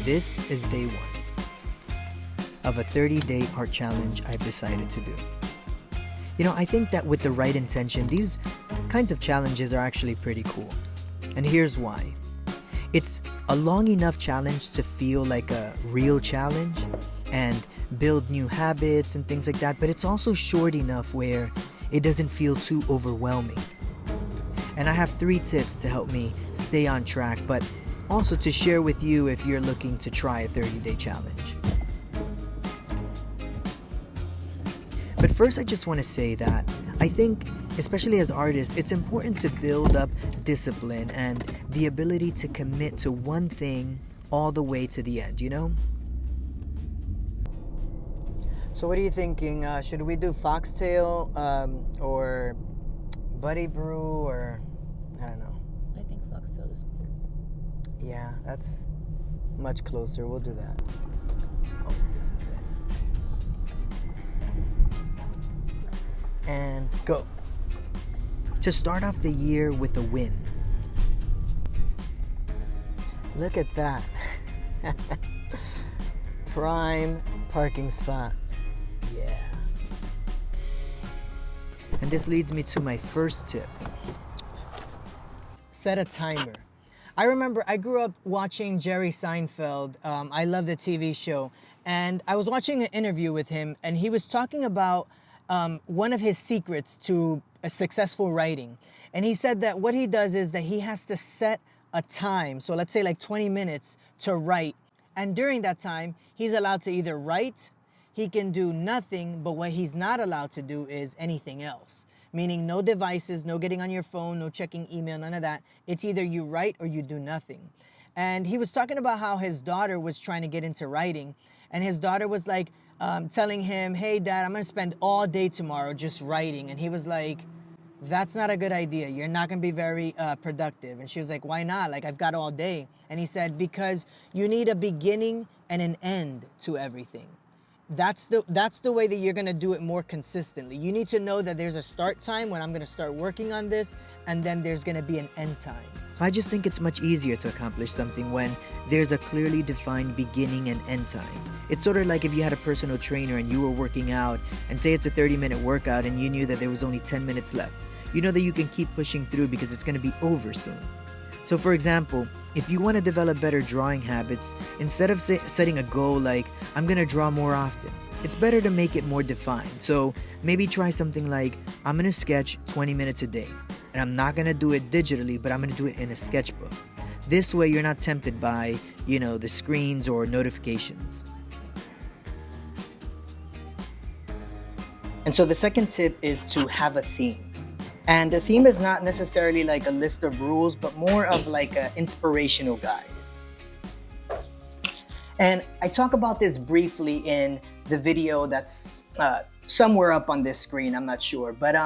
this is day one of a 30-day art challenge I've decided to do. I think that with the right intention, these kinds of challenges are actually pretty cool. And here's why. It's a long enough challenge to feel like a real challenge and build new habits and things like that, but it's also short enough where it doesn't feel too overwhelming. And I have 3 tips to help me stay on track, but also to share with you if you're looking to try a 30-day challenge. But first, I just want to say that I think, especially as artists, it's important to build up discipline and the ability to commit to one thing all the way to the end, So what are you thinking? Should we do Foxtail or Buddy Brew or I don't know? I think Foxtail is cool. Yeah, that's much closer. We'll do that. Oh, this is it. And go. To start off the year with a win. Look at that. Prime parking spot. Yeah. And this leads me to my first tip. Set a timer. I remember I grew up watching Jerry Seinfeld. I love the TV show. And I was watching an interview with him, and he was talking about one of his secrets to a successful writing. And he said that what he does is that he has to set a time. So let's say like 20 minutes to write. And during that time, he's allowed to either write, he can do nothing, but what he's not allowed to do is anything else. Meaning no devices, no getting on your phone, no checking email, none of that. It's either you write or you do nothing. And he was talking about how his daughter was trying to get into writing. And his daughter was like telling him, hey, Dad, I'm going to spend all day tomorrow just writing. And he was like, that's not a good idea. You're not going to be very productive. And she was like, why not? Like, I've got all day. And he said, because you need a beginning and an end to everything. That's the way that you're going to do it more consistently. You need to know that there's a start time when I'm going to start working on this, and then there's going to be an end time. So I just think it's much easier to accomplish something when there's a clearly defined beginning and end time. It's sort of like if you had a personal trainer and you were working out, and say it's a 30-minute workout and you knew that there was only 10 minutes left. You know that you can keep pushing through because it's going to be over soon. So for example, if you want to develop better drawing habits, instead of setting a goal like, I'm going to draw more often, it's better to make it more defined. So maybe try something like, I'm going to sketch 20 minutes a day. And I'm not going to do it digitally, but I'm going to do it in a sketchbook. This way you're not tempted by, the screens or notifications. And so the second tip is to have a theme. And a theme is not necessarily like a list of rules, but more of like an inspirational guide. And I talk about this briefly in the video that's somewhere up on this screen, I'm not sure. But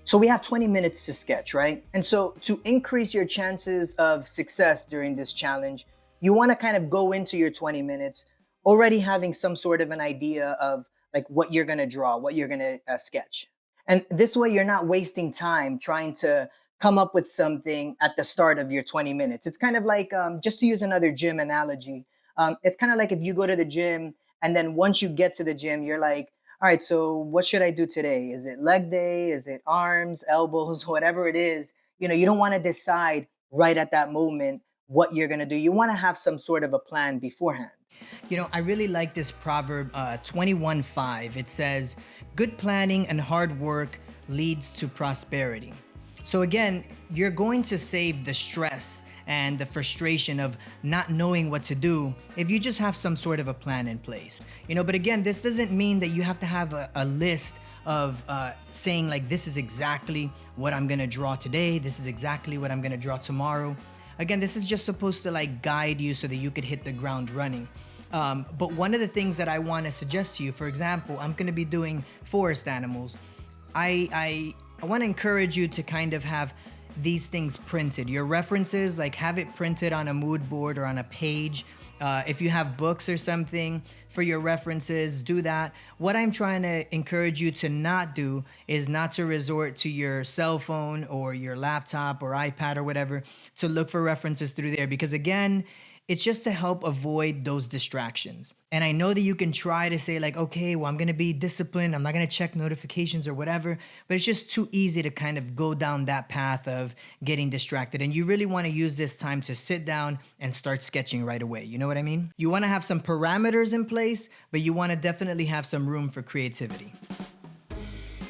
so we have 20 minutes to sketch, right? And so to increase your chances of success during this challenge, you want to kind of go into your 20 minutes already having some sort of an idea of like what you're going to draw, what you're going to sketch. And this way you're not wasting time trying to come up with something at the start of your 20 minutes. It's kind of like, just to use another gym analogy, it's kind of like if you go to the gym and then once you get to the gym, you're like, all right, so what should I do today? Is it leg day? Is it arms, elbows, whatever it is? You don't want to decide right at that moment what you're going to do. You want to have some sort of a plan beforehand. I really like this proverb 21:5. It says, good planning and hard work leads to prosperity. So again, you're going to save the stress and the frustration of not knowing what to do if you just have some sort of a plan in place. But again, this doesn't mean that you have to have a list of saying like, this is exactly what I'm going to draw today. This is exactly what I'm going to draw tomorrow. Again, this is just supposed to like guide you so that you could hit the ground running. But one of the things that I want to suggest to you, for example, I'm going to be doing forest animals. I want to encourage you to kind of have these things printed. Your references, like have it printed on a mood board or on a page. If you have books or something for your references, do that. What I'm trying to encourage you to not do is not to resort to your cell phone or your laptop or iPad or whatever to look for references through there. Because again, It's just to help avoid those distractions. And I know that you can try to say like, okay, well, I'm gonna be disciplined. I'm not gonna check notifications or whatever, but it's just too easy to kind of go down that path of getting distracted. And you really wanna use this time to sit down and start sketching right away. You know what I mean? You wanna have some parameters in place, but you wanna definitely have some room for creativity.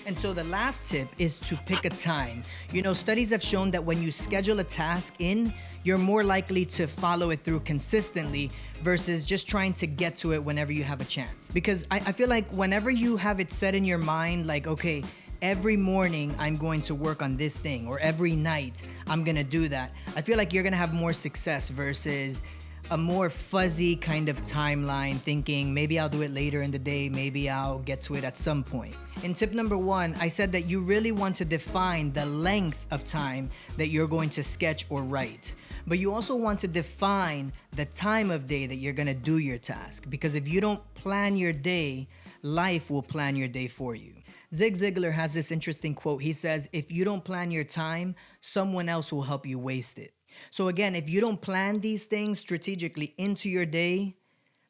And so the last tip is to pick a time. You know, studies have shown that when you schedule a task in, you're more likely to follow it through consistently versus just trying to get to it whenever you have a chance. Because I feel like whenever you have it set in your mind, like, okay, every morning I'm going to work on this thing, or every night I'm gonna do that, I feel like you're gonna have more success versus a more fuzzy kind of timeline, thinking maybe I'll do it later in the day, maybe I'll get to it at some point. In tip number 1, I said that you really want to define the length of time that you're going to sketch or write. But you also want to define the time of day that you're gonna do your task. Because if you don't plan your day, life will plan your day for you. Zig Ziglar has this interesting quote. He says, if you don't plan your time, someone else will help you waste it. So again, if you don't plan these things strategically into your day,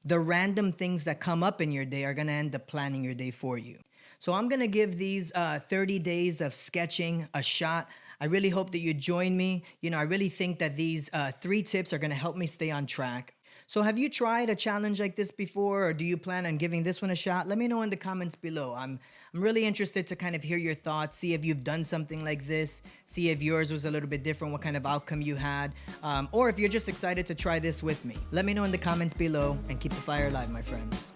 the random things that come up in your day are gonna end up planning your day for you. So I'm gonna give these 30 days of sketching a shot. I really hope that you join me. You know, I really think that these 3 tips are gonna help me stay on track. So have you tried a challenge like this before, or do you plan on giving this one a shot? Let me know in the comments below. I'm really interested to kind of hear your thoughts, see if you've done something like this, see if yours was a little bit different, what kind of outcome you had, or if you're just excited to try this with me. Let me know in the comments below, and keep the fire alive, my friends.